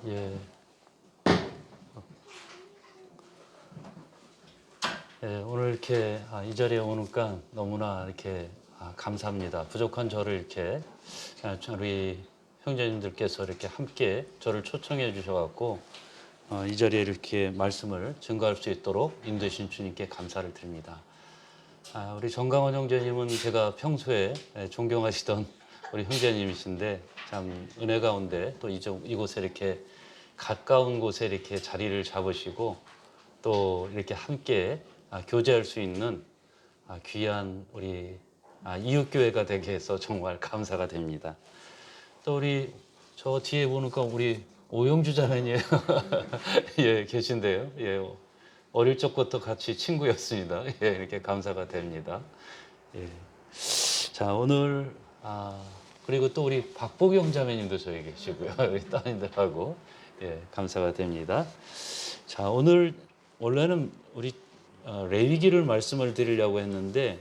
예. 예, 오늘 이렇게 이 자리에 오니까 너무나 이렇게 감사합니다. 부족한 저를 이렇게 우리 형제님들께서 이렇게 함께 저를 초청해 주셔갖고 이 자리에 이렇게 말씀을 증거할 수 있도록 인도하신 주님께 감사를 드립니다. 우리 정강원 형제님은 제가 평소에 존경하시던 우리 형제님이신데 참 은혜 가운데 또 이곳에 이렇게 가까운 곳에 이렇게 자리를 잡으시고 또 이렇게 함께 교제할 수 있는 귀한 우리 이웃교회가 되게 해서 정말 감사가 됩니다. 또 우리 저 뒤에 보니까 우리 오영주 자매님 예, 계신데요. 예, 어릴 적부터 같이 친구였습니다. 예, 이렇게 감사가 됩니다. 예. 자, 오늘 그리고 또 우리 박보경 자매님도 저희 계시고요. 우리 따님들하고 예, 감사가 됩니다. 자, 오늘 원래는 우리 레위기를 말씀을 드리려고 했는데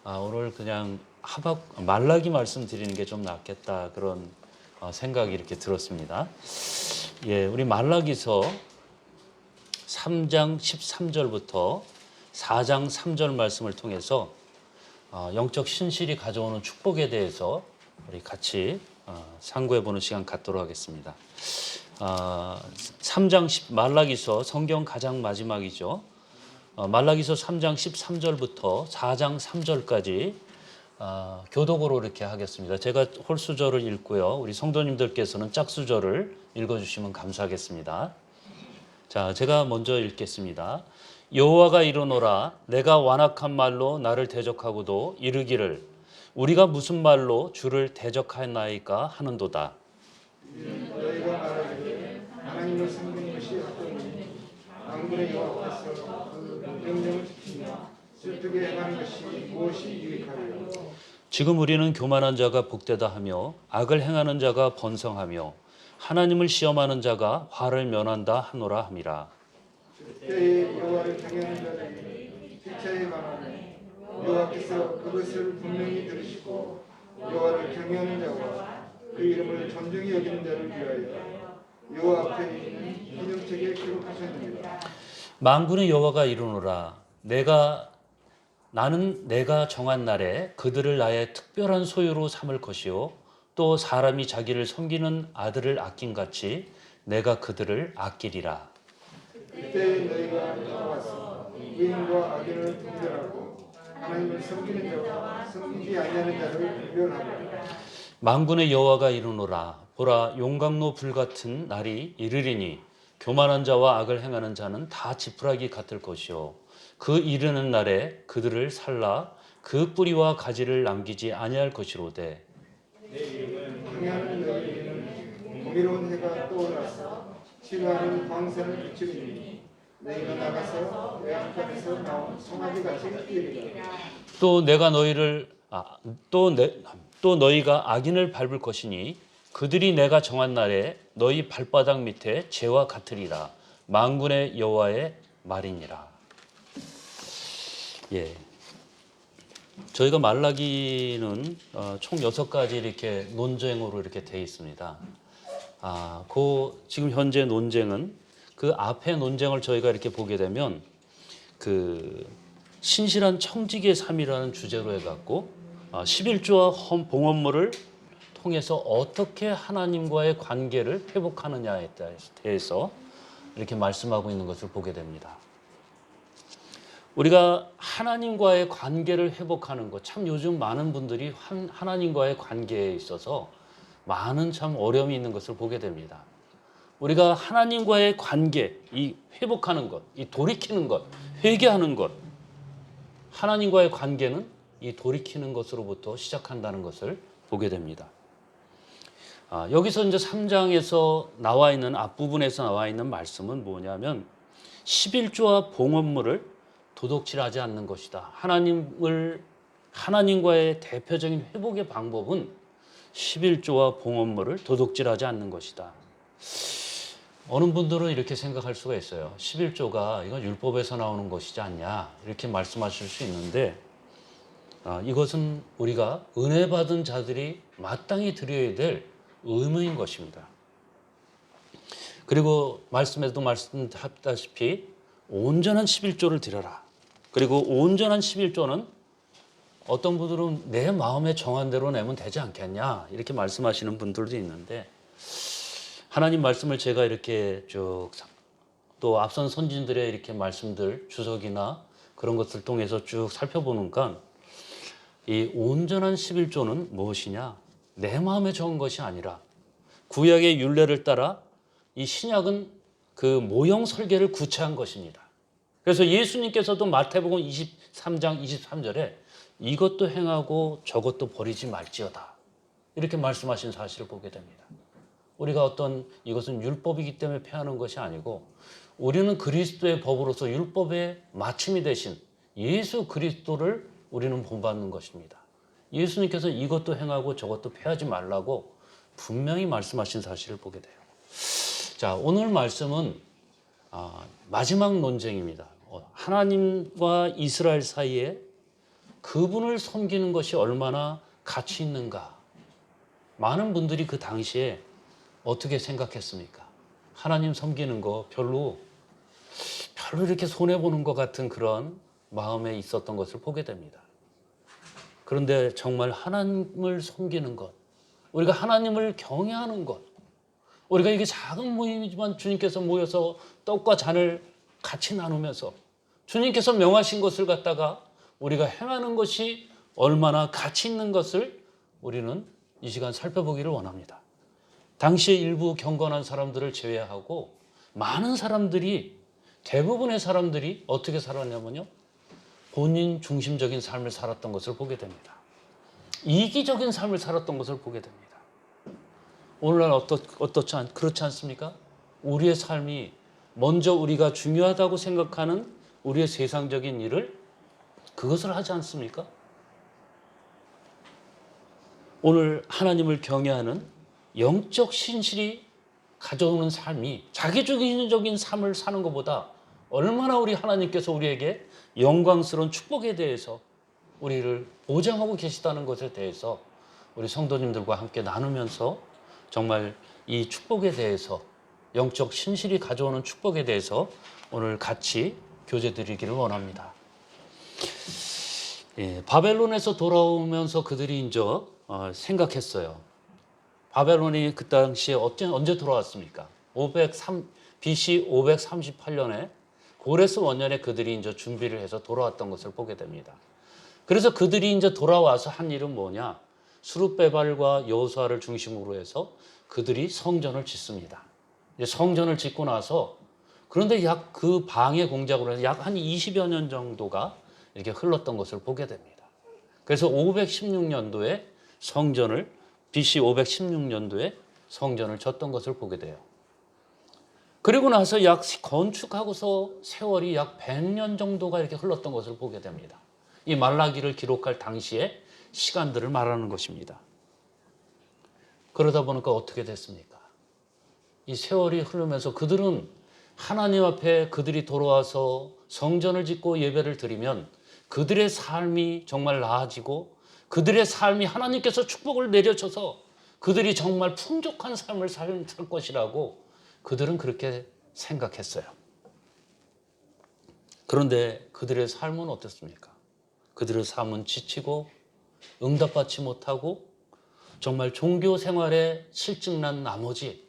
오늘 그냥 말라기 말씀 드리는 게 좀 낫겠다 그런 생각이 이렇게 들었습니다. 예, 우리 말라기서 3장 13절부터 4장 3절 말씀을 통해서 영적 신실이 가져오는 축복에 대해서 우리 같이 상고해 보는 시간 갖도록 하겠습니다. 3장 말라기서 성경 가장 마지막이죠. 말라기서 3장 13절부터 4장 3절까지 교독으로 이렇게 하겠습니다. 제가 홀수절을 읽고요. 우리 성도님들께서는 짝수절을 읽어주시면 감사하겠습니다. 자, 제가 먼저 읽겠습니다. 여호와가 이르노라 내가 완악한 말로 나를 대적하고도 이르기를 우리가 무슨 말로 주를 대적하였나이까 하는도다. 너희가 말하기를 하나님을 섬기는 것이 어떠니 만군의 여호와께서 그 명령을 지키며 슬프게 행하는 것이 무엇이 유익하리요. 지금 우리는 교만한 자가 복되다 하며 악을 행하는 자가 번성하며 하나님을 시험하는 자가 화를 면한다 하노라 함이라. 그때에 여호와를 경외하는 자들이 피차에 말하네 여호와께서 그것을 분명히 들으시고 여호와를 경외하는 자와 그 이름을 존중히 여기는 자를 위하여 여호와 앞에 있는 기념책에 기록하셨느니라. 만군의 여호와가 이르노라 나는 내가 정한 날에 그들을 나의 특별한 소유로 삼을 것이요 또 사람이 자기를 섬기는 아들을 아낀같이 내가 그들을 아끼리라. 그때 너희가 나와서 의인과 악인을 분별하고 하나님을 섬기는 자와 섬기지 아니하는 자를 분별하고 만군의 여호와가 이르노라 보라 용광로 불같은 날이 이르리니 교만한 자와 악을 행하는 자는 다 지푸라기 같을 것이요 그 이르는 날에 그들을 살라 그 뿌리와 가지를 남기지 아니할 것이로되 경외하는 너희에게는 공의로운 해가 떠올라서 치료하는 광선을 비추리니 너희가 나가서 내 앞에서 나온 송아지같이 뛰리라. 또 내가 또 너희가 악인을 밟을 것이니 그들이 내가 정한 날에 너희 발바닥 밑에 재와 같으리라. 만군의 여호와의 말이니라. 예. 저희가 말라기는 총 6가지 이렇게 논쟁으로 이렇게 되어 있습니다. 그 지금 현재 논쟁은 그 앞에 논쟁을 저희가 이렇게 보게 되면 그 신실한 청지기의 삶이라는 주제로 해갖고 11조와 봉헌물을 통해서 어떻게 하나님과의 관계를 회복하느냐에 대해서 이렇게 말씀하고 있는 것을 보게 됩니다. 우리가 하나님과의 관계를 회복하는 것, 참 요즘 많은 분들이 하나님과의 관계에 있어서 많은 참 어려움이 있는 것을 보게 됩니다. 우리가 하나님과의 관계, 이 회복하는 것, 이 돌이키는 것, 회개하는 것, 하나님과의 관계는 이 돌이키는 것으로부터 시작한다는 것을 보게 됩니다. 여기서 이제 3장에서 나와 있는 앞부분에서 나와 있는 말씀은 뭐냐면 11조와 봉헌물을 도둑질하지 않는 것이다. 하나님과의 대표적인 회복의 방법은 11조와 봉헌물을 도둑질하지 않는 것이다. 어느 분들은 이렇게 생각할 수가 있어요. 11조가 이건 율법에서 나오는 것이지 않냐 이렇게 말씀하실 수 있는데 이것은 우리가 은혜 받은 자들이 마땅히 드려야 될 의무인 것입니다. 그리고 말씀에도 말씀하셨다시피 온전한 11조를 드려라. 그리고 온전한 11조는 어떤 분들은 내 마음에 정한 대로 내면 되지 않겠냐 이렇게 말씀하시는 분들도 있는데, 하나님 말씀을 제가 이렇게 쭉 또 앞선 선진들의 이렇게 말씀들 주석이나 그런 것들 통해서 쭉 살펴보니까 이 온전한 11조는 무엇이냐, 내 마음에 정한 것이 아니라 구약의 율례를 따라 이 신약은 그 모형 설계를 구체한 것입니다. 그래서 예수님께서도 마태복음 23장 23절에 이것도 행하고 저것도 버리지 말지어다 이렇게 말씀하신 사실을 보게 됩니다. 우리가 어떤 이것은 율법이기 때문에 폐하는 것이 아니고, 우리는 그리스도의 법으로서 율법의 맞춤이 되신 예수 그리스도를 우리는 본받는 것입니다. 예수님께서 이것도 행하고 저것도 폐하지 말라고 분명히 말씀하신 사실을 보게 돼요. 자, 오늘 말씀은 마지막 논쟁입니다. 하나님과 이스라엘 사이에 그분을 섬기는 것이 얼마나 가치 있는가. 많은 분들이 그 당시에 어떻게 생각했습니까? 하나님 섬기는 거 별로 이렇게 손해보는 것 같은 그런 마음에 있었던 것을 보게 됩니다. 그런데 정말 하나님을 섬기는 것, 우리가 하나님을 경외하는 것, 우리가 이게 작은 모임이지만 주님께서 모여서 떡과 잔을 같이 나누면서 주님께서 명하신 것을 갖다가 우리가 행하는 것이 얼마나 가치 있는 것을 우리는 이 시간 살펴보기를 원합니다. 당시에 일부 경건한 사람들을 제외하고 많은 사람들이, 대부분의 사람들이 어떻게 살았냐면요, 본인 중심적인 삶을 살았던 것을 보게 됩니다. 이기적인 삶을 살았던 것을 보게 됩니다. 오늘날 그렇지 않습니까? 우리의 삶이 먼저 우리가 중요하다고 생각하는 우리의 세상적인 일을, 그것을 하지 않습니까? 오늘 하나님을 경외하는 영적 신실이 가져오는 삶이 자기중심적인 삶을 사는 것보다 얼마나 우리 하나님께서 우리에게 영광스러운 축복에 대해서 우리를 보장하고 계시다는 것에 대해서 우리 성도님들과 함께 나누면서 정말 이 축복에 대해서, 영적 신실이 가져오는 축복에 대해서 오늘 같이 교제 드리기를 원합니다. 바벨론에서 돌아오면서 그들이 이제 생각했어요. 바벨론이 그 당시에 언제 돌아왔습니까? BC 538년에 고레스 원년에 그들이 이제 준비를 해서 돌아왔던 것을 보게 됩니다. 그래서 그들이 이제 돌아와서 한 일은 뭐냐? 스룹베발과 여호수아를 중심으로 해서 그들이 성전을 짓습니다. 이제 성전을 짓고 나서, 그런데 약 그 방해 공작으로 해서 약 한 20여 년 정도가 이렇게 흘렀던 것을 보게 됩니다. 그래서 516년도에 BC 516년도에 성전을 졌던 것을 보게 돼요. 그리고 나서 건축하고서 세월이 약 100년 정도가 이렇게 흘렀던 것을 보게 됩니다. 이 말라기를 기록할 당시의 시간들을 말하는 것입니다. 그러다 보니까 어떻게 됐습니까? 이 세월이 흐르면서 그들은 하나님 앞에 그들이 돌아와서 성전을 짓고 예배를 드리면 그들의 삶이 정말 나아지고 그들의 삶이 하나님께서 축복을 내려줘서 그들이 정말 풍족한 삶을 살 것이라고 그들은 그렇게 생각했어요. 그런데 그들의 삶은 어떻습니까? 그들의 삶은 지치고 응답받지 못하고 정말 종교 생활에 실증난 나머지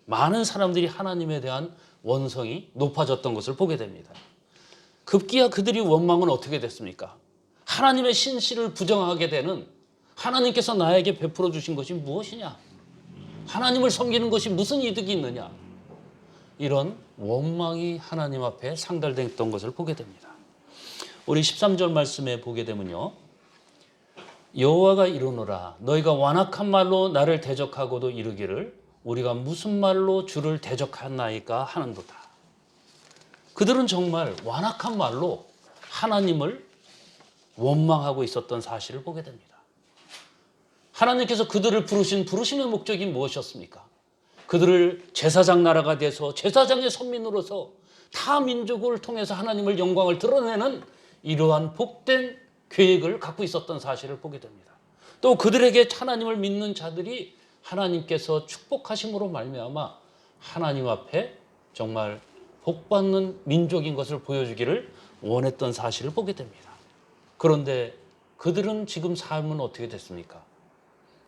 많은 사람들이 하나님에 대한 원성이 높아졌던 것을 보게 됩니다. 급기야 그들이 원망은 어떻게 됐습니까? 하나님의 신실을 부정하게 되는, 하나님께서 나에게 베풀어 주신 것이 무엇이냐? 하나님을 섬기는 것이 무슨 이득이 있느냐? 이런 원망이 하나님 앞에 상달됐던 것을 보게 됩니다. 우리 13절 말씀에 보게 되면요, 여호와가 이르노라 너희가 완악한 말로 나를 대적하고도 이르기를 우리가 무슨 말로 주를 대적하나이까 하는도다. 그들은 정말 완악한 말로 하나님을 원망하고 있었던 사실을 보게 됩니다. 하나님께서 그들을 부르심의 목적이 무엇이었습니까? 그들을 제사장 나라가 돼서 제사장의 선민으로서 타 민족을 통해서 하나님을 영광을 드러내는 이러한 복된 계획을 갖고 있었던 사실을 보게 됩니다. 또 그들에게 하나님을 믿는 자들이 하나님께서 축복하심으로 말미암아 하나님 앞에 정말 복받는 민족인 것을 보여주기를 원했던 사실을 보게 됩니다. 그런데 그들은 지금 삶은 어떻게 됐습니까?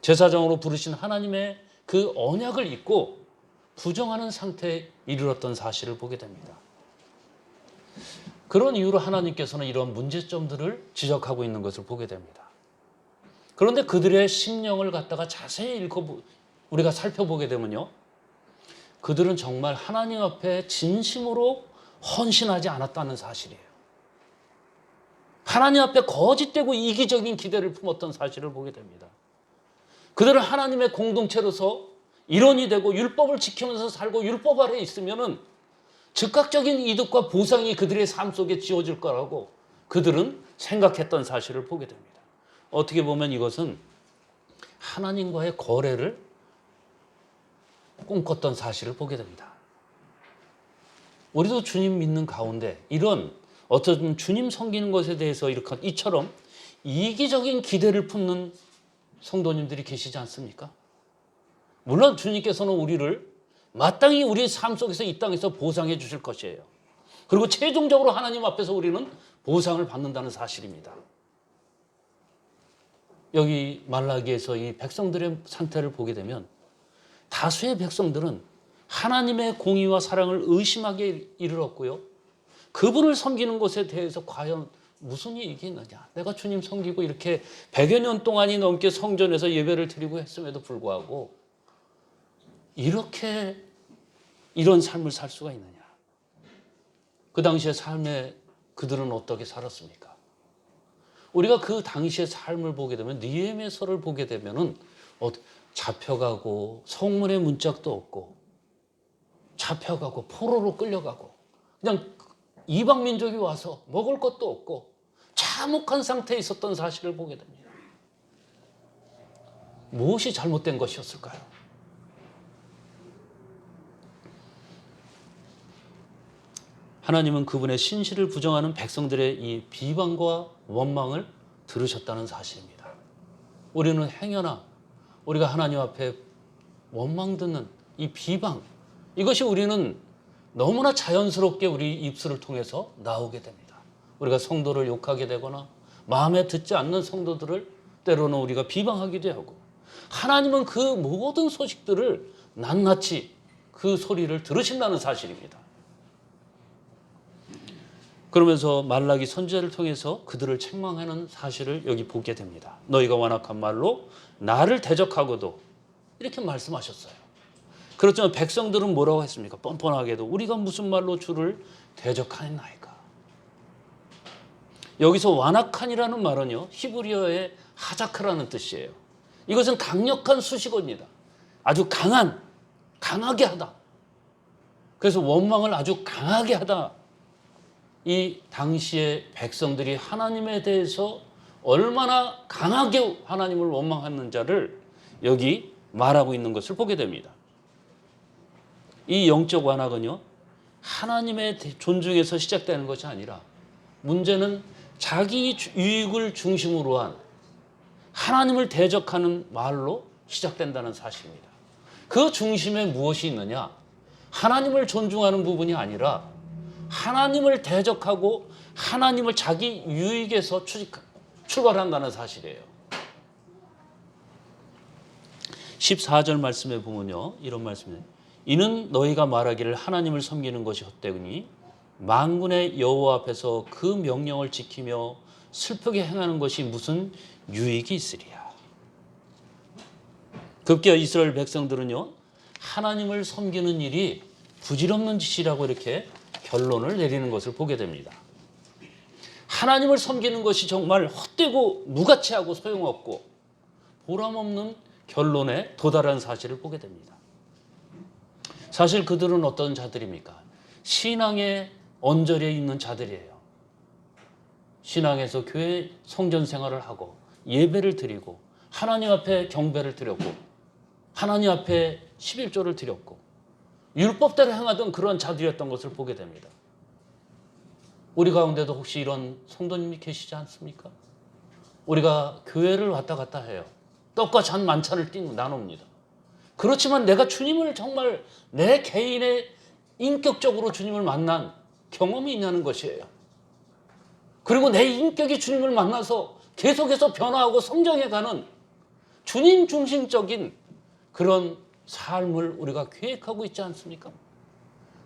제사장으로 부르신 하나님의 그 언약을 잊고 부정하는 상태에 이르렀던 사실을 보게 됩니다. 그런 이유로 하나님께서는 이런 문제점들을 지적하고 있는 것을 보게 됩니다. 그런데 그들의 심령을 갖다가 자세히 우리가 살펴보게 되면요, 그들은 정말 하나님 앞에 진심으로 헌신하지 않았다는 사실이에요. 하나님 앞에 거짓되고 이기적인 기대를 품었던 사실을 보게 됩니다. 그들은 하나님의 공동체로서 일원이 되고 율법을 지키면서 살고 율법 아래에 있으면은 즉각적인 이득과 보상이 그들의 삶 속에 지어질 거라고 그들은 생각했던 사실을 보게 됩니다. 어떻게 보면 이것은 하나님과의 거래를 꿈꿨던 사실을 보게 됩니다. 우리도 주님 믿는 가운데 이런 어떤 주님 섬기는 것에 대해서 이렇게 이처럼 이기적인 기대를 품는 성도님들이 계시지 않습니까? 물론 주님께서는 우리를 마땅히 우리의 삶 속에서 이 땅에서 보상해 주실 것이에요. 그리고 최종적으로 하나님 앞에서 우리는 보상을 받는다는 사실입니다. 여기 말라기에서 이 백성들의 상태를 보게 되면 다수의 백성들은 하나님의 공의와 사랑을 의심하게 이르렀고요. 그분을 섬기는 것에 대해서 과연 무슨 이익이 있느냐. 내가 주님 섬기고 이렇게 100여 년 동안이 넘게 성전에서 예배를 드리고 했음에도 불구하고 이렇게 이런 삶을 살 수가 있느냐. 그 당시의 삶에 그들은 어떻게 살았습니까? 우리가 그 당시의 삶을 보게 되면 느헤미야서를 보게 되면은 잡혀가고 성문의 문짝도 없고 잡혀가고 포로로 끌려가고 그냥 이방 민족이 와서 먹을 것도 없고 참혹한 상태에 있었던 사실을 보게 됩니다. 무엇이 잘못된 것이었을까요? 하나님은 그분의 신실을 부정하는 백성들의 이 비방과 원망을 들으셨다는 사실입니다. 우리는 행여나 우리가 하나님 앞에 원망 듣는 이 비방, 이것이 우리는 너무나 자연스럽게 우리 입술을 통해서 나오게 됩니다. 우리가 성도를 욕하게 되거나 마음에 듣지 않는 성도들을 때로는 우리가 비방하기도 하고, 하나님은 그 모든 소식들을 낱낱이 그 소리를 들으신다는 사실입니다. 그러면서 말라기 선지자를 통해서 그들을 책망하는 사실을 여기 보게 됩니다. 너희가 완악한 말로 나를 대적하고도, 이렇게 말씀하셨어요. 그렇지만 백성들은 뭐라고 했습니까? 뻔뻔하게도 우리가 무슨 말로 주를 대적하였나이까. 여기서 완악한이라는 말은요, 히브리어의 하자크라는 뜻이에요. 이것은 강력한 수식어입니다. 아주 강하게 하다. 그래서 원망을 아주 강하게 하다. 이 당시의 백성들이 하나님에 대해서 얼마나 강하게 하나님을 원망하는지를 여기 말하고 있는 것을 보게 됩니다. 이 영적 완악은요, 하나님의 존중에서 시작되는 것이 아니라 문제는 자기 유익을 중심으로 한 하나님을 대적하는 말로 시작된다는 사실입니다. 그 중심에 무엇이 있느냐? 하나님을 존중하는 부분이 아니라 하나님을 대적하고 하나님을 자기 유익에서 출발한다는 사실이에요. 14절 말씀에 보면요, 이런 말씀이에요. 이는 너희가 말하기를 하나님을 섬기는 것이 헛되으니 만군의 여호와 앞에서 그 명령을 지키며 슬프게 행하는 것이 무슨 유익이 있으리야. 급기야 이스라엘 백성들은요, 하나님을 섬기는 일이 부질없는 짓이라고 이렇게 결론을 내리는 것을 보게 됩니다. 하나님을 섬기는 것이 정말 헛되고 무가치하고 소용없고 보람없는 결론에 도달한 사실을 보게 됩니다. 사실 그들은 어떤 자들입니까? 신앙의 언저리에 있는 자들이에요. 신앙에서 교회 성전 생활을 하고 예배를 드리고 하나님 앞에 경배를 드렸고 하나님 앞에 11조를 드렸고 율법대로 행하던 그런 자들이었던 것을 보게 됩니다. 우리 가운데도 혹시 이런 성도님이 계시지 않습니까? 우리가 교회를 왔다 갔다 해요. 떡과 잔 만찬을 나눕니다. 그렇지만 내가 주님을 정말 내 개인의 인격적으로 주님을 만난 경험이 있냐는 것이에요. 그리고 내 인격이 주님을 만나서 계속해서 변화하고 성장해가는 주님 중심적인 그런 삶을 우리가 계획하고 있지 않습니까?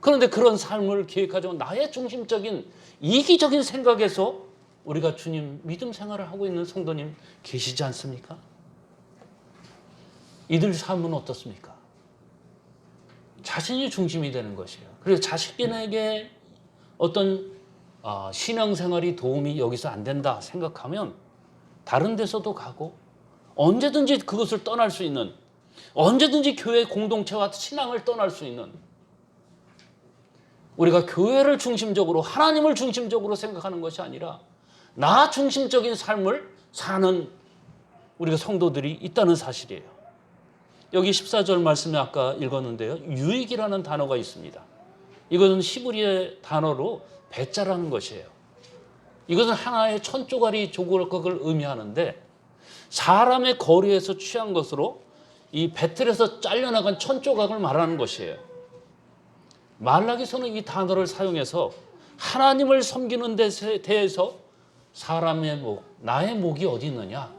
그런데 그런 삶을 계획하죠. 나의 중심적인 이기적인 생각에서 우리가 주님 믿음 생활을 하고 있는 성도님 계시지 않습니까? 이들 삶은 어떻습니까? 자신이 중심이 되는 것이에요. 그래서 자신에게 어떤 신앙생활이 도움이 여기서 안 된다 생각하면 다른 데서도 가고 언제든지 그것을 떠날 수 있는, 언제든지 교회 공동체와 신앙을 떠날 수 있는, 우리가 교회를 중심적으로 하나님을 중심적으로 생각하는 것이 아니라 나 중심적인 삶을 사는 우리가 성도들이 있다는 사실이에요. 여기 14절 말씀에 아까 읽었는데요, 유익이라는 단어가 있습니다. 이것은 히브리의 단어로 배자라는 것이에요. 이것은 하나의 천조가리 조각을 의미하는데 사람의 거리에서 취한 것으로 이 배틀에서 잘려나간 천조각을 말하는 것이에요. 말라기서는 이 단어를 사용해서 하나님을 섬기는 데 대해서 사람의 목, 나의 목이 어디 있느냐,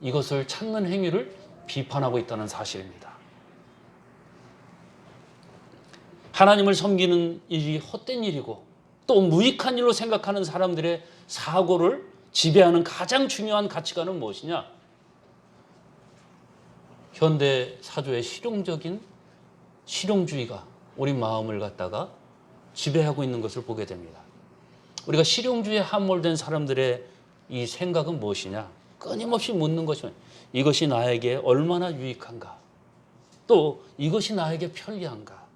이것을 찾는 행위를 비판하고 있다는 사실입니다. 하나님을 섬기는 일이 헛된 일이고 또 무익한 일로 생각하는 사람들의 사고를 지배하는 가장 중요한 가치관은 무엇이냐? 현대 사조의 실용주의가 우리 마음을 갖다가 지배하고 있는 것을 보게 됩니다. 우리가 실용주의에 함몰된 사람들의 이 생각은 무엇이냐? 끊임없이 묻는 것이 이것이 나에게 얼마나 유익한가? 또 이것이 나에게 편리한가?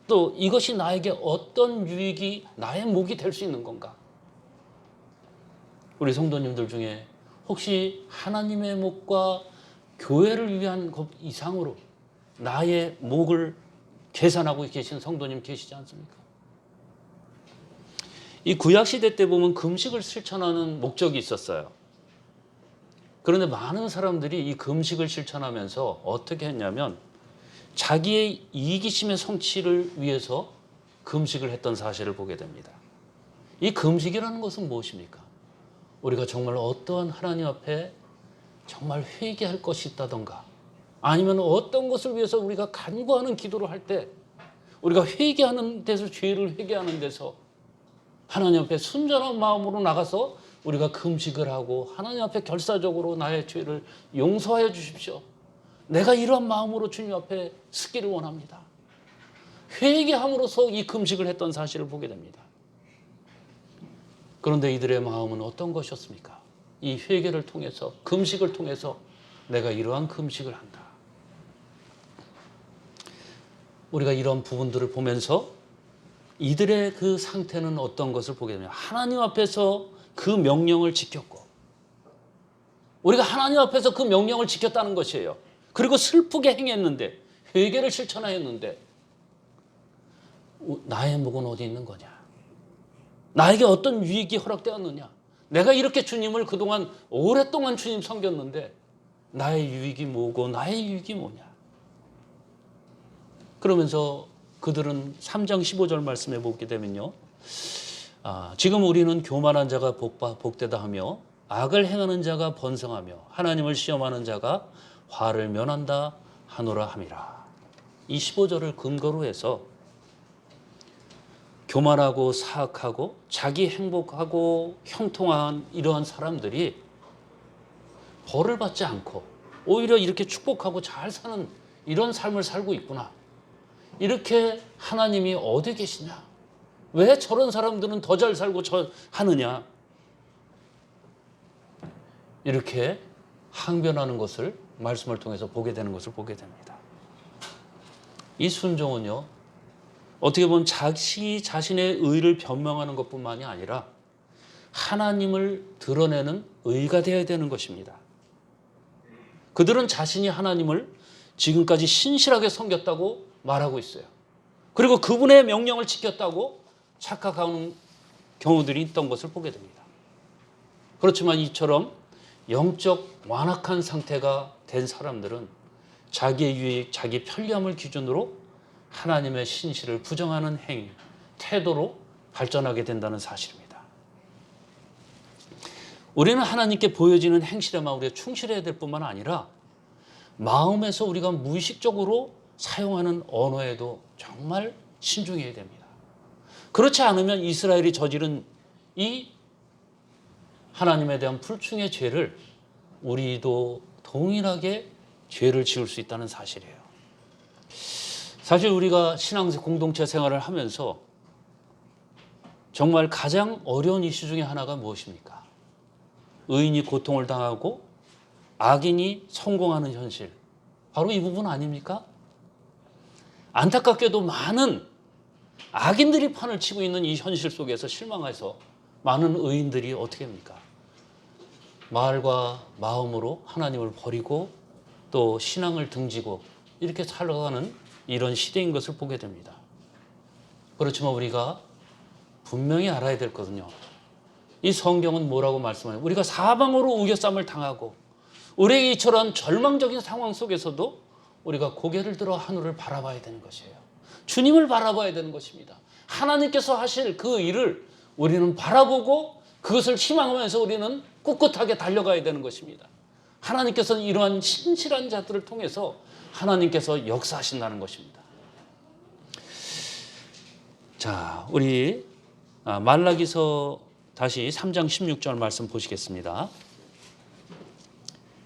또 이것이 나에게 어떤 유익이 나의 목이 될 수 있는 건가? 우리 성도님들 중에 혹시 하나님의 목과 교회를 위한 것 이상으로 나의 목을 계산하고 계신 성도님 계시지 않습니까? 이 구약시대 때 보면 금식을 실천하는 목적이 있었어요. 그런데 많은 사람들이 이 금식을 실천하면서 어떻게 했냐면 자기의 이기심의 성취를 위해서 금식을 했던 사실을 보게 됩니다. 이 금식이라는 것은 무엇입니까? 우리가 정말 어떠한 하나님 앞에 정말 회개할 것이 있다던가 아니면 어떤 것을 위해서 우리가 간구하는 기도를 할 때 우리가 회개하는 데서, 죄를 회개하는 데서 하나님 앞에 순전한 마음으로 나가서 우리가 금식을 하고 하나님 앞에 결사적으로 나의 죄를 용서하여 주십시오. 내가 이런 마음으로 주님 앞에 서기를 원합니다. 회개함으로써 이 금식을 했던 사실을 보게 됩니다. 그런데 이들의 마음은 어떤 것이었습니까? 이 회개를 통해서, 금식을 통해서 내가 이러한 금식을 한다. 우리가 이런 부분들을 보면서 이들의 그 상태는 어떤 것을 보게 됩니다. 하나님 앞에서 그 명령을 지켰고 우리가 하나님 앞에서 그 명령을 지켰다는 것이에요. 그리고 슬프게 행했는데, 회개를 실천하였는데 나의 목은 어디 있는 거냐? 나에게 어떤 유익이 허락되었느냐? 내가 이렇게 주님을 그동안 오랫동안 주님 섬겼는데 나의 유익이 뭐고 나의 유익이 뭐냐? 그러면서 그들은 3장 15절 말씀해 보게 되면요, 지금 우리는 교만한 자가 복되다 하며 악을 행하는 자가 번성하며 하나님을 시험하는 자가 화를 면한다 하노라 함이라. 이 15절을 근거로 해서 교만하고 사악하고 자기 행복하고 형통한 이러한 사람들이 벌을 받지 않고 오히려 이렇게 축복하고 잘 사는 이런 삶을 살고 있구나. 이렇게 하나님이 어디 계시냐? 왜 저런 사람들은 더 잘 살고 하느냐? 이렇게 항변하는 것을 말씀을 통해서 보게 되는 것을 보게 됩니다. 이 순종은요, 어떻게 보면 자신의 의를 변명하는 것뿐만이 아니라 하나님을 드러내는 의가 되어야 되는 것입니다. 그들은 자신이 하나님을 지금까지 신실하게 섬겼다고 말하고 있어요. 그리고 그분의 명령을 지켰다고 착각하는 경우들이 있던 것을 보게 됩니다. 그렇지만 이처럼 영적 완악한 상태가 된 사람들은 자기의 유익, 자기 편리함을 기준으로 하나님의 신실을 부정하는 행위, 태도로 발전하게 된다는 사실입니다. 우리는 하나님께 보여지는 행실에만 우리가 충실해야 될 뿐만 아니라 마음에서 우리가 무의식적으로 사용하는 언어에도 정말 신중해야 됩니다. 그렇지 않으면 이스라엘이 저지른 이 하나님에 대한 불충의 죄를 우리도 동일하게 죄를 지을 수 있다는 사실이에요. 사실 우리가 신앙 공동체 생활을 하면서 정말 가장 어려운 이슈 중에 하나가 무엇입니까? 의인이 고통을 당하고 악인이 성공하는 현실. 바로 이 부분 아닙니까? 안타깝게도 많은 악인들이 판을 치고 있는 이 현실 속에서 실망해서 많은 의인들이 어떻게 합니까? 말과 마음으로 하나님을 버리고 또 신앙을 등지고 이렇게 살아가는 이런 시대인 것을 보게 됩니다. 그렇지만 우리가 분명히 알아야 될 거거든요. 이 성경은 뭐라고 말씀해요? 우리가 사방으로 우겨쌈을 당하고 우리에게 이처럼 절망적인 상황 속에서도 우리가 고개를 들어 하늘을 바라봐야 되는 것이에요. 주님을 바라봐야 되는 것입니다. 하나님께서 하실 그 일을 우리는 바라보고 그것을 희망하면서 우리는 꿋꿋하게 달려가야 되는 것입니다. 하나님께서는 이러한 신실한 자들을 통해서 하나님께서 역사하신다는 것입니다. 자, 우리 말라기서 다시 3장 16절 말씀 보시겠습니다.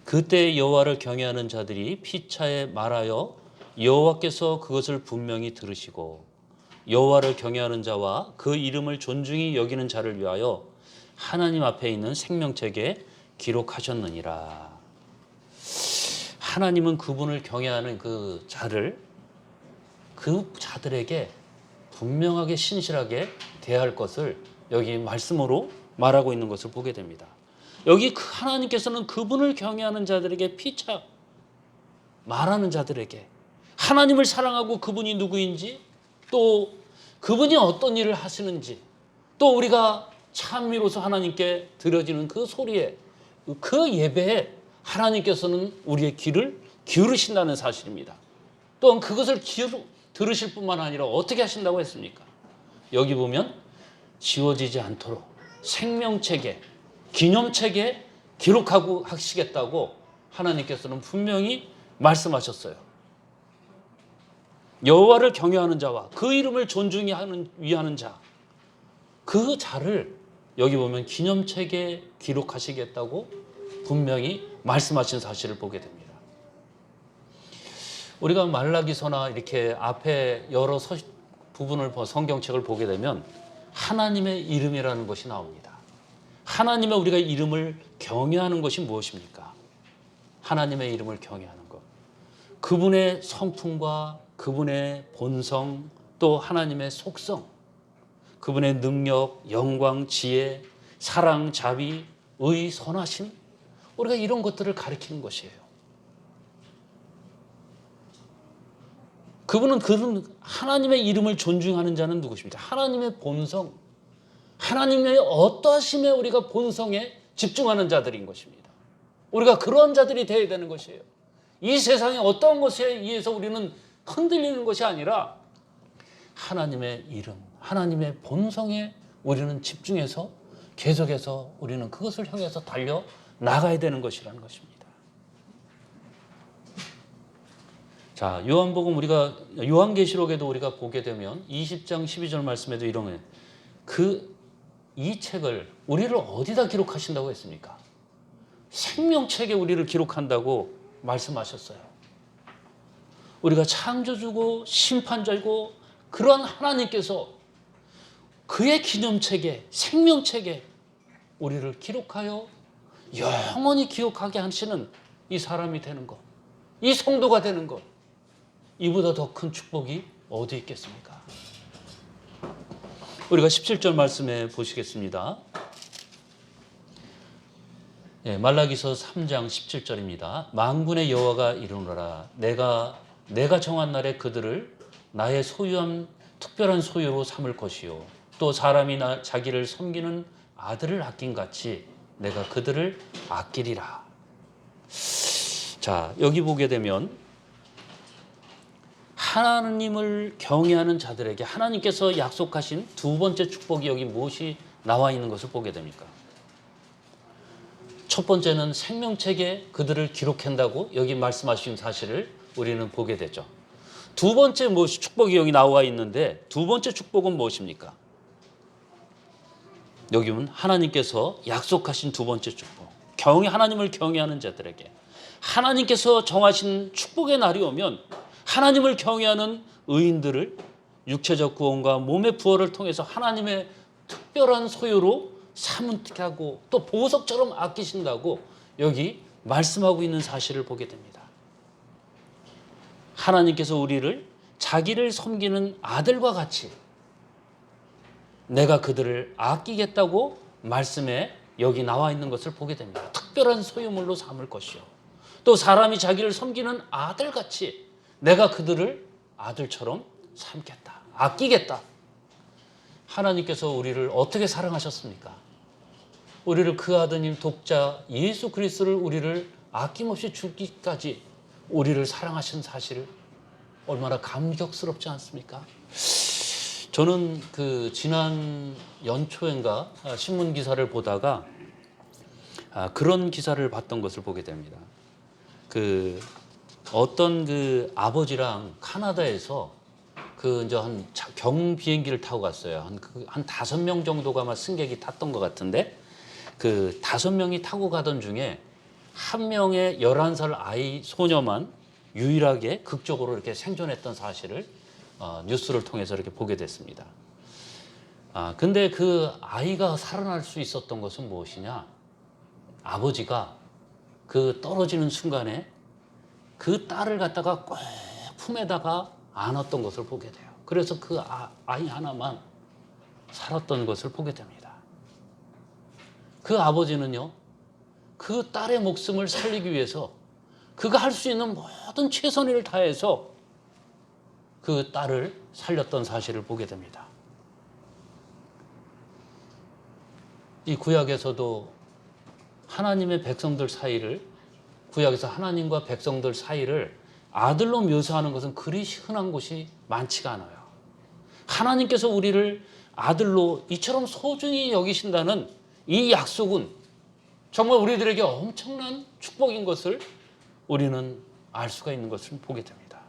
그때 여호와를 경외하는 자들이 피차에 말하여 여호와께서 그것을 분명히 들으시고 여호와를 경외하는 자와 그 이름을 존중히 여기는 자를 위하여 하나님 앞에 있는 생명책에 기록하셨느니라. 하나님은 그분을 경외하는 그 자들에게 분명하게 신실하게 대할 것을 여기 말씀으로 말하고 있는 것을 보게 됩니다. 여기 하나님께서는 그분을 경외하는 자들에게 피차 말하는 자들에게 하나님을 사랑하고 그분이 누구인지 또 그분이 어떤 일을 하시는지 또 우리가 찬미로서 하나님께 드려지는 그 소리에 그 예배에 하나님께서는 우리의 귀를 기울이신다는 사실입니다. 또한 그것을 들으실 뿐만 아니라 어떻게 하신다고 했습니까? 여기 보면 지워지지 않도록 생명책에 기념책에 기록하고 하시겠다고 하나님께서는 분명히 말씀하셨어요. 여호와를 경외하는 자와 그 이름을 존중히 위하는 자, 그 자를 여기 보면 기념책에 기록하시겠다고 분명히 말씀하신 사실을 보게 됩니다. 우리가 말라기서나 이렇게 앞에 여러 부분을 성경책을 보게 되면 하나님의 이름이라는 것이 나옵니다. 하나님의 우리가 이름을 경외하는 것이 무엇입니까? 하나님의 이름을 경외하는 것. 그분의 성품과 그분의 본성 또 하나님의 속성, 그분의 능력, 영광, 지혜, 사랑, 자비, 의, 선하심, 우리가 이런 것들을 가리키는 것이에요. 그분은 하나님의 이름을 존중하는 자는 누구십니까? 하나님의 본성, 하나님의 어떠하심에 우리가 본성에 집중하는 자들인 것입니다. 우리가 그런 자들이 되어야 되는 것이에요. 이 세상의 어떤 것에 의해서 우리는 흔들리는 것이 아니라 하나님의 이름, 하나님의 본성에 우리는 집중해서 계속해서 우리는 그것을 향해서 달려 나가야 되는 것이라는 것입니다. 자, 요한복음 우리가 요한계시록에도 우리가 보게 되면 20장 12절 말씀에도 이런 이 책을 우리를 어디다 기록하신다고 했습니까? 생명책에 우리를 기록한다고 말씀하셨어요. 우리가 창조주고 심판자이고 그런 하나님께서 그의 기념책에 생명책에 우리를 기록하여 영원히 기억하게 하시는 이 사람이 되는 것, 이 성도가 되는 것, 이보다 더 큰 축복이 어디 있겠습니까? 우리가 17절 말씀에 보시겠습니다. 말라기서 3장 17절입니다. 만군의 여호와가 이르노라. 내가 정한 날에 그들을 나의 소유한 특별한 소유로 삼을 것이요 또 사람이 자기를 섬기는 아들을 아낀 같이 내가 그들을 아끼리라. 자, 여기 보게 되면 하나님을 경외하는 자들에게 하나님께서 약속하신 두 번째 축복이 여기 무엇이 나와 있는 것을 보게 됩니까? 첫 번째는 생명책에 그들을 기록한다고 여기 말씀하신 사실을 우리는 보게 되죠. 두 번째 무엇이 축복이 여기 나와 있는데 두 번째 축복은 무엇입니까? 여기 보면 하나님께서 약속하신 두 번째 축복. 하나님을 경외하는 자들에게 하나님께서 정하신 축복의 날이 오면 하나님을 경외하는 의인들을 육체적 구원과 몸의 부활을 통해서 하나님의 특별한 소유로 삼게 하고 또 보석처럼 아끼신다고 여기 말씀하고 있는 사실을 보게 됩니다. 하나님께서 우리를 자기를 섬기는 아들과 같이 내가 그들을 아끼겠다고 말씀에 여기 나와 있는 것을 보게 됩니다. 특별한 소유물로 삼을 것이요. 또 사람이 자기를 섬기는 아들같이 내가 그들을 아들처럼 삼겠다. 아끼겠다. 하나님께서 우리를 어떻게 사랑하셨습니까? 우리를 그 아드님 독자 예수 그리스도를 우리를 아낌없이 주기까지 우리를 사랑하신 사실을 얼마나 감격스럽지 않습니까? 저는 그 지난 연초인가 신문 기사를 보다가 그런 기사를 봤던 것을 보게 됩니다. 그 어떤 그 아버지랑 카나다에서 그 이제 한 경비행기를 타고 갔어요. 한 5명 정도가 아마 승객이 탔던 것 같은데 그 5명이 타고 가던 중에 한 명의 11살 아이 소녀만 유일하게 극적으로 이렇게 생존했던 사실을 뉴스를 통해서 이렇게 보게 됐습니다. 근데 그 아이가 살아날 수 있었던 것은 무엇이냐? 아버지가 그 떨어지는 순간에 그 딸을 갖다가 꼭 품에다가 안았던 것을 보게 돼요. 그래서 그 아이 하나만 살았던 것을 보게 됩니다. 그 아버지는요, 그 딸의 목숨을 살리기 위해서 그가 할 수 있는 모든 최선을 다해서 그 딸을 살렸던 사실을 보게 됩니다. 이 구약에서도 하나님의 백성들 사이를, 구약에서 하나님과 백성들 사이를 아들로 묘사하는 것은 그리 흔한 곳이 많지가 않아요. 하나님께서 우리를 아들로 이처럼 소중히 여기신다는 이 약속은 정말 우리들에게 엄청난 축복인 것을 우리는 알 수가 있는 것을 보게 됩니다.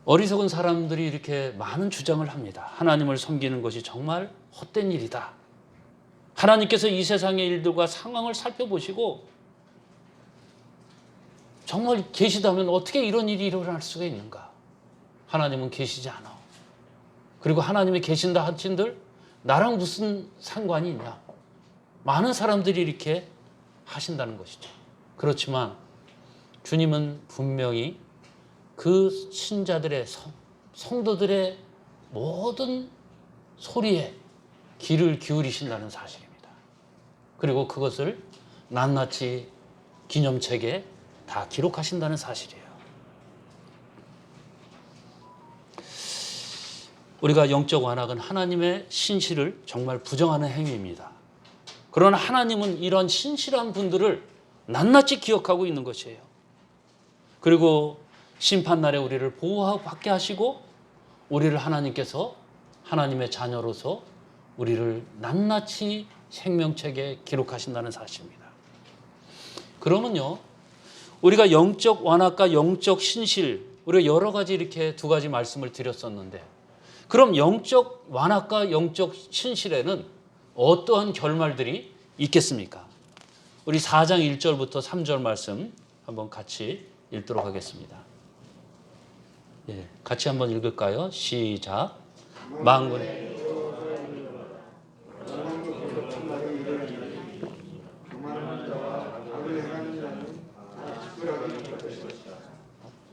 어리석은 사람들이 이렇게 많은 주장을 합니다. 하나님을 섬기는 것이 정말 헛된 일이다. 하나님께서 이 세상의 일들과 상황을 살펴보시고 정말 계시다면 어떻게 이런 일이 일어날 수가 있는가? 하나님은 계시지 않아. 그리고 하나님이 계신다 하신들 나랑 무슨 상관이 있냐? 많은 사람들이 이렇게 하신다는 것이죠. 그렇지만 주님은 분명히 그 신자들의 성도들의 모든 소리에 귀를 기울이신다는 사실입니다. 그리고 그것을 낱낱이 기념책에 다 기록하신다는 사실이에요. 우리가 영적 완악은 하나님의 신실을 정말 부정하는 행위입니다. 그러나 하나님은 이런 신실한 분들을 낱낱이 기억하고 있는 것이에요. 그리고 심판날에 우리를 보호받게 하시고 우리를 하나님께서 하나님의 자녀로서 우리를 낱낱이 생명책에 기록하신다는 사실입니다. 그러면요, 우리가 영적 완악과 영적 신실, 우리가 여러 가지 이렇게 두 가지 말씀을 드렸었는데 그럼 영적 완악과 영적 신실에는 어떠한 결말들이 있겠습니까? 우리 4장 1절부터 3절 말씀 한번 같이 읽도록 하겠습니다. 예, 같이 한번 읽을까요? 시작. 만군의 교만한 자와 악을 행하는 자는 다 찌푸라기 될 것이다.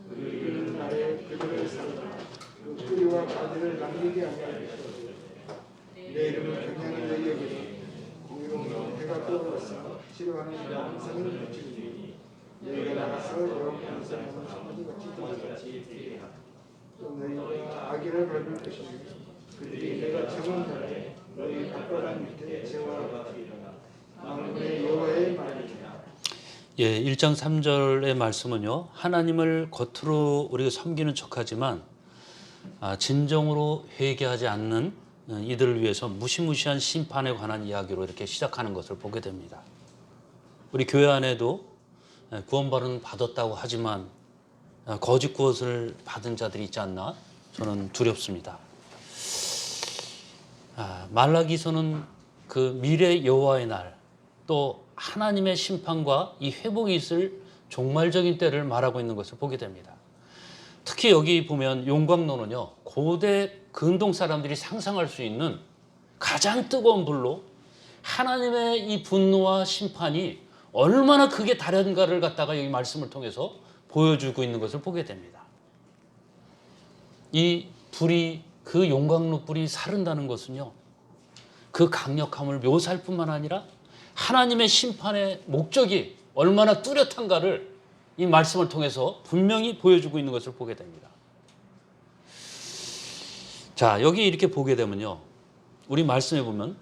그들은 나의 그들을 살라 그 뿌리와 가지를 남기게 아니할 것이다. 내 이름을 경외하는 자에게 공의로운 해가 떠올랐으며 싫어하는 영생을 비추니 너희가 나가서 여호와께로 사는 천지같이 되리라. 또 너희가 아기를 밟을 것이니 그들이 내가 정한 날에 너희 갓바람 밑에 재워라. 만군의 여호와의 말이니라. 예, 1장 3절의 말씀은요. 하나님을 겉으로 우리가 섬기는 척하지만 진정으로 회개하지 않는 이들을 위해서 무시무시한 심판에 관한 이야기로 이렇게 시작하는 것을 보게 됩니다. 우리 교회 안에도 구원받은 받았다고 하지만 거짓 구원을 받은 자들이 있지 않나 저는 두렵습니다. 말라기서는 그 미래 여호와의 날, 또 하나님의 심판과 이 회복이 있을 종말적인 때를 말하고 있는 것을 보게 됩니다. 특히 여기 보면 용광로는요, 고대 근동 사람들이 상상할 수 있는 가장 뜨거운 불로 하나님의 이 분노와 심판이 얼마나 크게 다른가를 갖다가 여기 말씀을 통해서 보여주고 있는 것을 보게 됩니다. 이 불이, 그 용광로 불이 사른다는 것은요, 그 강력함을 묘사할 뿐만 아니라 하나님의 심판의 목적이 얼마나 뚜렷한가를 이 말씀을 통해서 분명히 보여주고 있는 것을 보게 됩니다. 자, 여기 이렇게 보게 되면요, 우리 말씀에 보면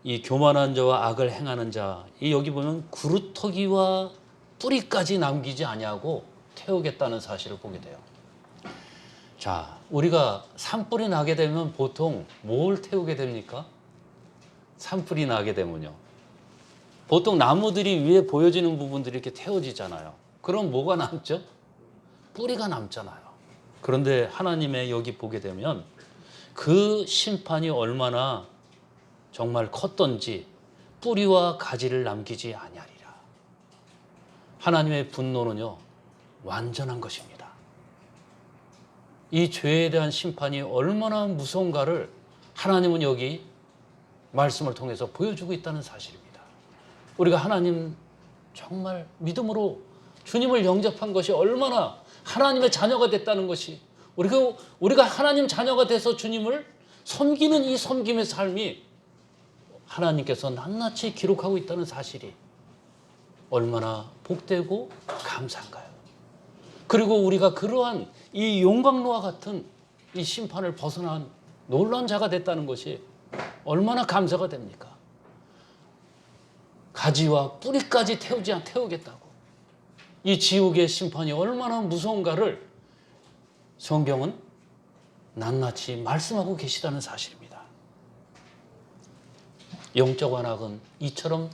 이 교만한 자와 악을 행하는 자, 이 여기 보면 구루터기와 뿌리까지 남기지 아니하고 태우겠다는 사실을 보게 돼요. 자, 우리가 산불이 나게 되면 보통 뭘 태우게 됩니까? 산불이 나게 되면요, 보통 나무들이 위에 보여지는 부분들이 이렇게 태워지잖아요. 그럼 뭐가 남죠? 뿌리가 남잖아요. 그런데 하나님의 여기 보게 되면 그 심판이 얼마나 정말 컸던지 뿌리와 가지를 남기지 아니하리라. 하나님의 분노는요, 완전한 것입니다. 이 죄에 대한 심판이 얼마나 무서운가를 하나님은 여기 말씀을 통해서 보여주고 있다는 사실입니다. 우리가 하나님 정말 믿음으로 주님을 영접한 것이 얼마나 하나님의 자녀가 됐다는 것이, 우리가 하나님 자녀가 돼서 주님을 섬기는 이 섬김의 삶이 하나님께서 낱낱이 기록하고 있다는 사실이 얼마나 복되고 감사한가요? 그리고 우리가 그러한 이 용광로와 같은 이 심판을 벗어난 놀라운 자가 됐다는 것이 얼마나 감사가 됩니까? 가지와 뿌리까지 태우겠다고. 이 지옥의 심판이 얼마나 무서운가를 성경은 낱낱이 말씀하고 계시다는 사실입니다. 영적 완악은 이처럼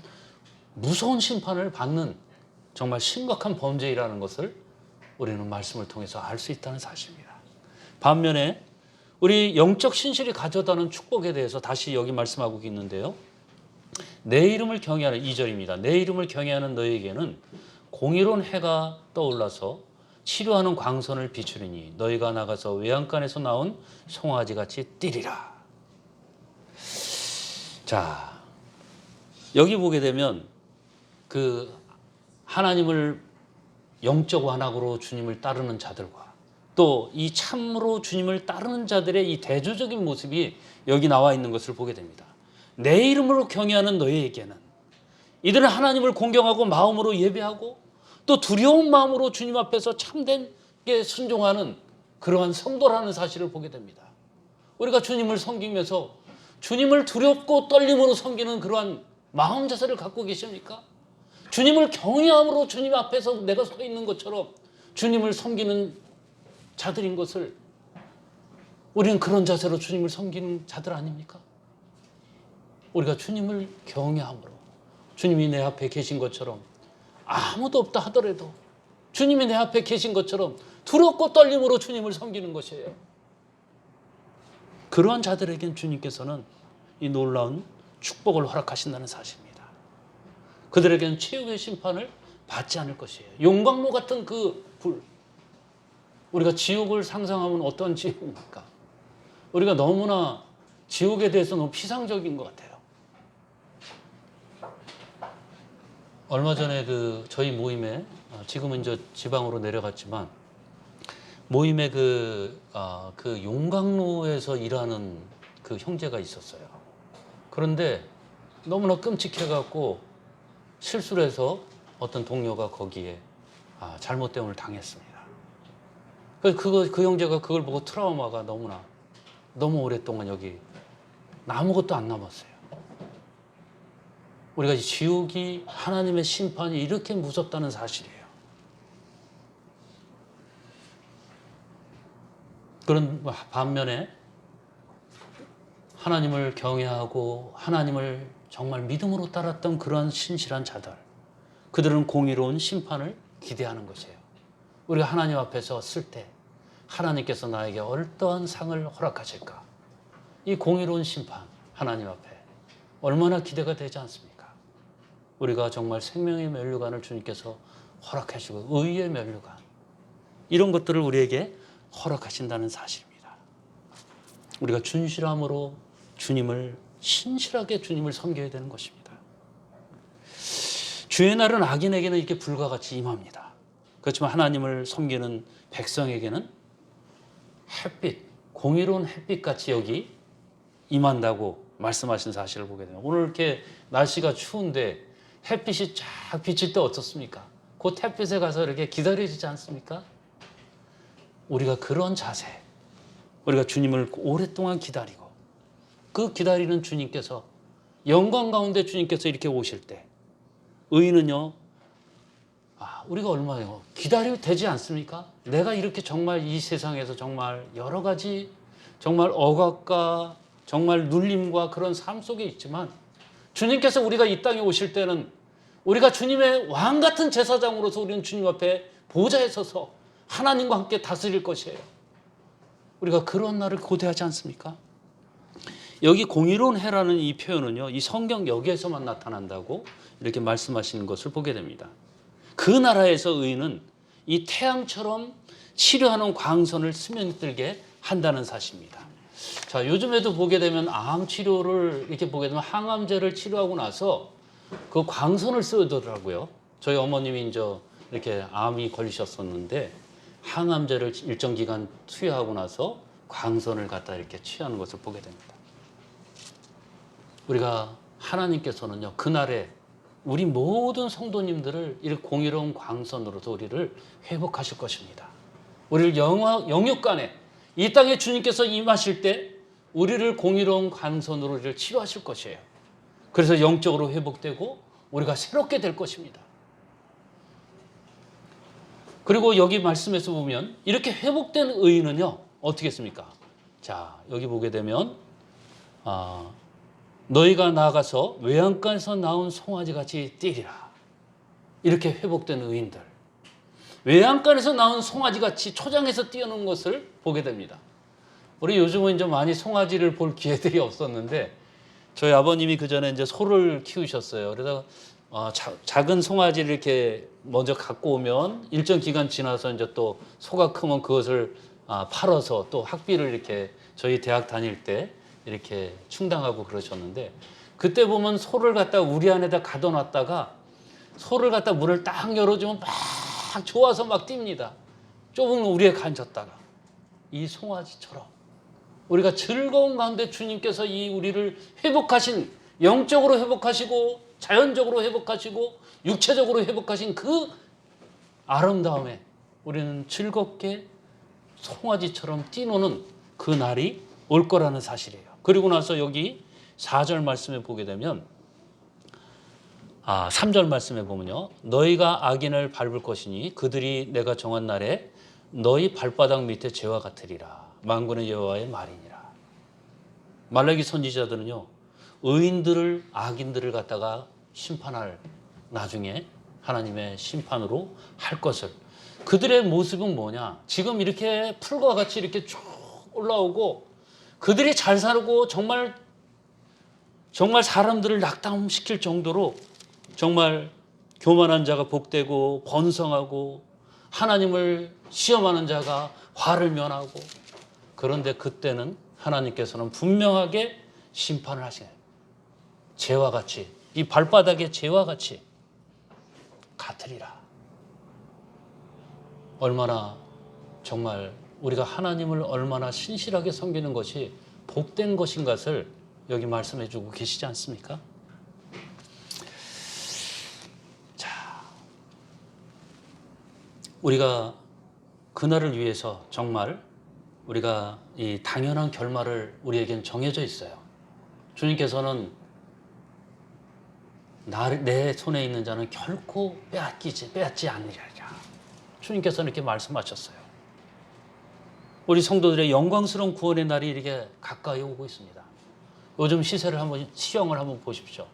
무서운 심판을 받는 정말 심각한 범죄이라는 것을 우리는 말씀을 통해서 알 수 있다는 사실입니다. 반면에 우리 영적 신실이 가져다는 축복에 대해서 다시 여기 말씀하고 있는데요. 내 이름을 경외하는 2절입니다. 내 이름을 경외하는 너에게는 공의로운 해가 떠올라서 치료하는 광선을 비추리니 너희가 나가서 외양간에서 나온 송아지같이 뛰리라. 자, 여기 보게 되면 그 하나님을 영적 완악으로 주님을 따르는 자들과 또 이 참으로 주님을 따르는 자들의 이 대조적인 모습이 여기 나와 있는 것을 보게 됩니다. 내 이름으로 경외하는 너희에게는, 이들은 하나님을 공경하고 마음으로 예배하고 또 두려운 마음으로 주님 앞에서 참되게 순종하는 그러한 성도라는 사실을 보게 됩니다. 우리가 주님을 섬기면서 주님을 두렵고 떨림으로 섬기는 그러한 마음 자세를 갖고 계십니까? 주님을 경외함으로 주님 앞에서 내가 서 있는 것처럼 주님을 섬기는 자들인 것을, 우리는 그런 자세로 주님을 섬기는 자들 아닙니까? 우리가 주님을 경외함으로, 주님이 내 앞에 계신 것처럼, 아무도 없다 하더라도 주님이 내 앞에 계신 것처럼 두렵고 떨림으로 주님을 섬기는 것이에요. 그러한 자들에겐 주님께서는 이 놀라운 축복을 허락하신다는 사실입니다. 그들에게는 최후의 심판을 받지 않을 것이에요. 용광로 같은 그 불, 우리가 지옥을 상상하면 어떤 지옥입니까? 우리가 너무나 지옥에 대해서 너무 피상적인 것 같아요. 얼마 전에 그 저희 모임에, 지금은 이제 지방으로 내려갔지만 모임에 그 용광로에서 일하는 그 형제가 있었어요. 그런데 너무나 끔찍해갖고 실수를 해서 어떤 동료가 거기에 잘못됨을 당했습니다. 그래서 그 형제가 그걸 보고 트라우마가 너무 오랫동안 여기 아무것도 안 남았어요. 우리가 지옥이 하나님의 심판이 이렇게 무섭다는 사실이에요. 그런 반면에 하나님을 경외하고 하나님을 정말 믿음으로 따랐던 그러한 신실한 자들, 그들은 공의로운 심판을 기대하는 것이에요. 우리가 하나님 앞에 섰을 때 하나님께서 나에게 어떠한 상을 허락하실까? 이 공의로운 심판, 하나님 앞에 얼마나 기대가 되지 않습니까? 우리가 정말 생명의 면류관을 주님께서 허락하시고 의의 면류관, 이런 것들을 우리에게 허락하신다는 사실입니다. 우리가 진실함으로 주님을, 신실하게 주님을 섬겨야 되는 것입니다. 주의 날은 악인에게는 이렇게 불과 같이 임합니다. 그렇지만 하나님을 섬기는 백성에게는 햇빛, 공의로운 햇빛같이 여기 임한다고 말씀하신 사실을 보게 됩니다. 오늘 이렇게 날씨가 추운데 햇빛이 쫙 비칠 때 어떻습니까? 그 햇빛에 가서 이렇게 기다려지지 않습니까? 우리가 그런 자세, 우리가 주님을 오랫동안 기다리고 그 기다리는 주님께서 영광 가운데 주님께서 이렇게 오실 때 의인은요, 우리가 얼마나 기다려도 되지 않습니까? 내가 이렇게 정말 이 세상에서 정말 여러 가지 정말 억압과 정말 눌림과 그런 삶 속에 있지만 주님께서 우리가 이 땅에 오실 때는 우리가 주님의 왕 같은 제사장으로서 우리는 주님 앞에 보좌에 서서 하나님과 함께 다스릴 것이에요. 우리가 그런 날을 고대하지 않습니까? 여기 공의로운 해라는 이 표현은요, 이 성경 여기에서만 나타난다고 이렇게 말씀하시는 것을 보게 됩니다. 그 나라에서 의인은 이 태양처럼 치료하는 광선을 스며들게 한다는 사실입니다. 자, 요즘에도 보게 되면 암 치료를 이렇게 보게 되면 항암제를 치료하고 나서 그 광선을 쓰더라고요. 저희 어머님이 이제 이렇게 암이 걸리셨었는데 항암제를 일정 기간 투여하고 나서 광선을 갖다 이렇게 취하는 것을 보게 됩니다. 우리가 하나님께서는요, 그날에 우리 모든 성도님들을 이 공의로운 광선으로서 우리를 회복하실 것입니다. 우리를 영육간에 이 땅에 주님께서 임하실 때 우리를 공의로운 광선으로 우리를 치료하실 것이에요. 그래서 영적으로 회복되고 우리가 새롭게 될 것입니다. 그리고 여기 말씀에서 보면 이렇게 회복된 의인은요, 어떻게 했습니까? 자, 여기 보게 되면 너희가 나아가서 외양간에서 나온 송아지같이 뛰리라. 이렇게 회복된 의인들, 외양간에서 나온 송아지같이 초장에서 뛰어노는 것을 보게 됩니다. 우리 요즘은 이제 많이 송아지를 볼 기회들이 없었는데 저희 아버님이 그 전에 이제 소를 키우셨어요. 그래서 작은 송아지를 이렇게 먼저 갖고 오면 일정 기간 지나서 이제 또 소가 크면 그것을 팔아서 또 학비를 이렇게 저희 대학 다닐 때 이렇게 충당하고 그러셨는데, 그때 보면 소를 갖다 우리 안에다 가둬놨다가 소를 갖다 문을 딱 열어주면 막 좋아서 막 뜁니다. 좁은 우리에 간졌다가. 이 송아지처럼 우리가 즐거운 가운데 주님께서 이 우리를 회복하신, 영적으로 회복하시고 자연적으로 회복하시고 육체적으로 회복하신 그 아름다움에 우리는 즐겁게 송아지처럼 뛰노는 그 날이 올 거라는 사실이에요. 그리고 나서 여기 4절 말씀에 보게 되면 3절 말씀에 보면요, 너희가 악인을 밟을 것이니 그들이 내가 정한 날에 너희 발바닥 밑에 죄와 같으리라. 만군의 여호와의 말이니라. 말라기 선지자들은요, 의인들을, 악인들을 갖다가 심판할, 나중에 하나님의 심판으로 할 것을, 그들의 모습은 뭐냐, 지금 이렇게 풀과 같이 이렇게 쭉 올라오고 그들이 잘 살고 정말 사람들을 낙담시킬 정도로 정말 교만한 자가 복되고 번성하고 하나님을 시험하는 자가 화를 면하고, 그런데 그때는 하나님께서는 분명하게 심판을 하시네. 죄와 같이, 이 발바닥의 죄와 같이 같으리라. 얼마나 정말 우리가 하나님을 얼마나 신실하게 섬기는 것이 복된 것인 것을 여기 말씀해 주고 계시지 않습니까? 자, 우리가 그날을 위해서 정말 우리가 이 당연한 결말을 우리에겐 정해져 있어요. 주님께서는 내 손에 있는 자는 결코 빼앗지 않으리라. 주님께서는 이렇게 말씀하셨어요. 우리 성도들의 영광스러운 구원의 날이 이렇게 가까이 오고 있습니다. 요즘 시형을 한번 보십시오.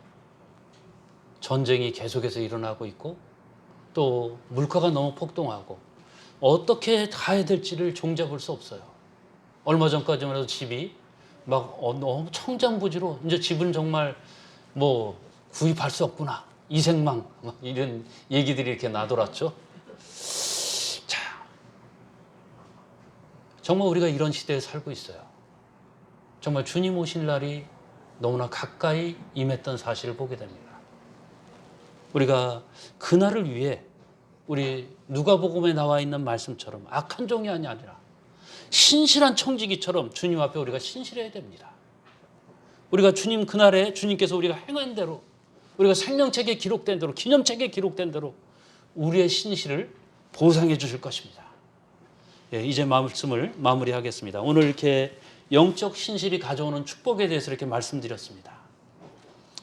전쟁이 계속해서 일어나고 있고 또 물가가 너무 폭등하고 어떻게 가야 될지를 종잡을 수 없어요. 얼마 전까지만 해도 집이 막 너무 청정부지로 이제 집은 정말 뭐 구입할 수 없구나. 이생망 이런 얘기들이 이렇게 나돌았죠. 자, 정말 우리가 이런 시대에 살고 있어요. 정말 주님 오실 날이 너무나 가까이 임했던 사실을 보게 됩니다. 우리가 그날을 위해 우리 누가복음에 나와 있는 말씀처럼 악한 종이 아니라 신실한 청지기처럼 주님 앞에 우리가 신실해야 됩니다. 우리가 주님 그날에 주님께서 우리가 행한 대로 우리가 생명책에 기록된 대로 기념책에 기록된 대로 우리의 신실을 보상해 주실 것입니다. 예, 이제 말씀을 마무리하겠습니다. 오늘 이렇게 영적 신실이 가져오는 축복에 대해서 이렇게 말씀드렸습니다.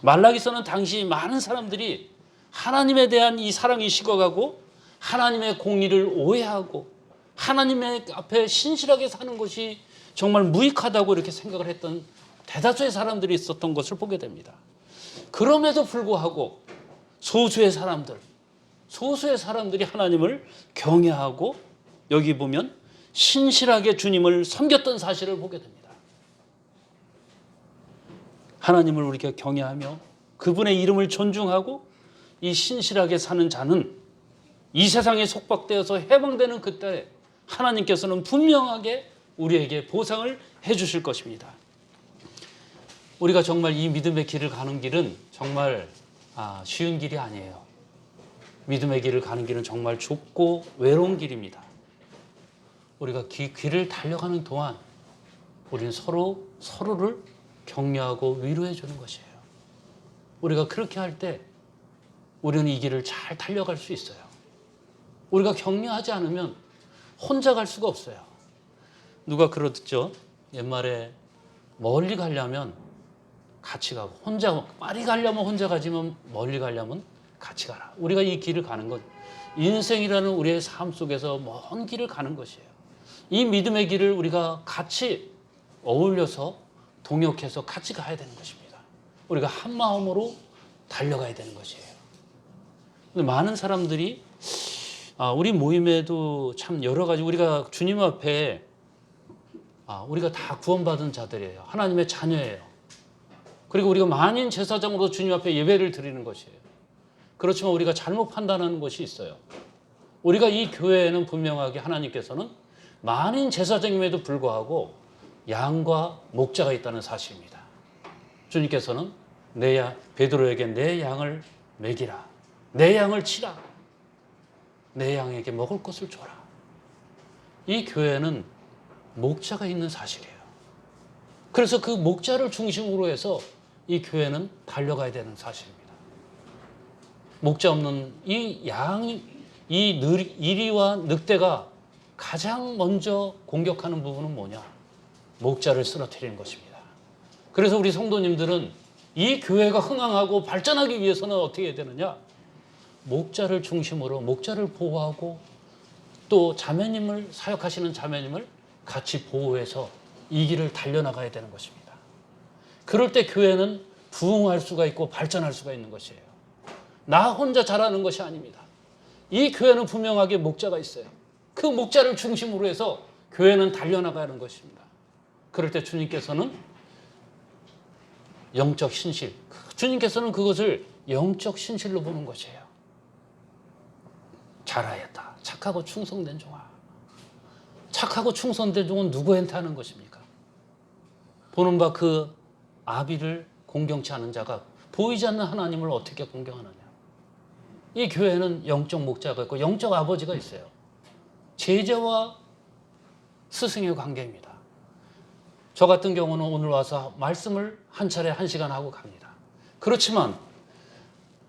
말라기서는 당시 많은 사람들이 하나님에 대한 이 사랑이 식어가고 하나님의 공의를 오해하고 하나님의 앞에 신실하게 사는 것이 정말 무익하다고 이렇게 생각을 했던 대다수의 사람들이 있었던 것을 보게 됩니다. 그럼에도 불구하고 소수의 사람들이 하나님을 경외하고 여기 보면 신실하게 주님을 섬겼던 사실을 보게 됩니다. 하나님을 우리가 경외하며 그분의 이름을 존중하고 이 신실하게 사는 자는 이 세상에 속박되어서 해방되는 그때 하나님께서는 분명하게 우리에게 보상을 해 주실 것입니다. 우리가 정말 이 믿음의 길을 가는 길은 정말 쉬운 길이 아니에요. 믿음의 길을 가는 길은 정말 좁고 외로운 길입니다. 우리가 길을 달려가는 동안 우리는 서로를 격려하고 위로해 주는 것이에요. 우리가 그렇게 할 때 우리는 이 길을 잘 달려갈 수 있어요. 우리가 격려하지 않으면 혼자 갈 수가 없어요. 누가 그러죠? 옛말에 멀리 가려면 같이 가고 빨리 가려면 혼자 가지만 멀리 가려면 같이 가라. 우리가 이 길을 가는 것, 인생이라는 우리의 삶 속에서 먼 길을 가는 것이에요. 이 믿음의 길을 우리가 같이 어울려서 동역해서 같이 가야 되는 것입니다. 우리가 한 마음으로 달려가야 되는 것이에요. 근데 많은 사람들이 우리 모임에도 참 여러 가지 우리가 주님 앞에 우리가 다 구원받은 자들이에요. 하나님의 자녀예요. 그리고 우리가 만인 제사장으로 주님 앞에 예배를 드리는 것이에요. 그렇지만 우리가 잘못 판단하는 것이 있어요. 우리가 이 교회에는 분명하게 하나님께서는 만인 제사장임에도 불구하고 양과 목자가 있다는 사실입니다. 주님께서는 베드로에게 내 양을 먹이라. 내 양을 치라. 내 양에게 먹을 것을 줘라. 이 교회는 목자가 있는 사실이에요. 그래서 그 목자를 중심으로 해서 이 교회는 달려가야 되는 사실입니다. 목자 없는 이 이리와 늑대가 가장 먼저 공격하는 부분은 뭐냐? 목자를 쓰러뜨리는 것입니다. 그래서 우리 성도님들은 이 교회가 흥황하고 발전하기 위해서는 어떻게 해야 되느냐? 목자를 중심으로 목자를 보호하고 또 사역하시는 자매님을 같이 보호해서 이 길을 달려나가야 되는 것입니다. 그럴 때 교회는 부흥할 수가 있고 발전할 수가 있는 것이에요. 나 혼자 잘하는 것이 아닙니다. 이 교회는 분명하게 목자가 있어요. 그 목자를 중심으로 해서 교회는 달려나가는 것입니다. 그럴 때 주님께서는 영적 신실, 주님께서는 그것을 영적 신실로 보는 것이에요. 잘하였다. 착하고 충성된 종아. 착하고 충성된 종은 누구한테 하는 것입니까? 보는 바 그 아비를 공경치 않은 자가 보이지 않는 하나님을 어떻게 공경하느냐. 이 교회는 영적 목자가 있고 영적 아버지가 있어요. 제자와 스승의 관계입니다. 저 같은 경우는 오늘 와서 말씀을 한 차례 1시간 하고 갑니다. 그렇지만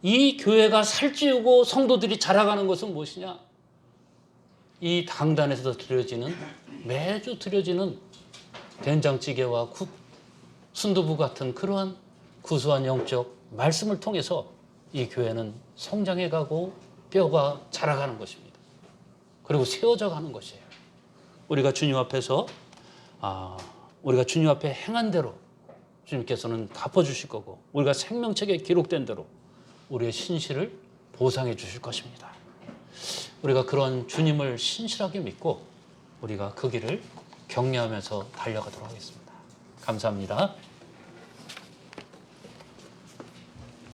이 교회가 살찌우고 성도들이 자라가는 것은 무엇이냐? 이 당단에서 매주 드려지는 된장찌개와 순두부 같은 그러한 구수한 영적 말씀을 통해서 이 교회는 성장해 가고 뼈가 자라가는 것입니다. 그리고 세워져 가는 것이에요. 우리가 주님 앞에서 우리가 주님 앞에 행한 대로 주님께서는 갚아주실 거고, 우리가 생명책에 기록된 대로 우리의 신실을 보상해 주실 것입니다. 우리가 그런 주님을 신실하게 믿고 우리가 그 길을 격려하면서 달려가도록 하겠습니다. 감사합니다.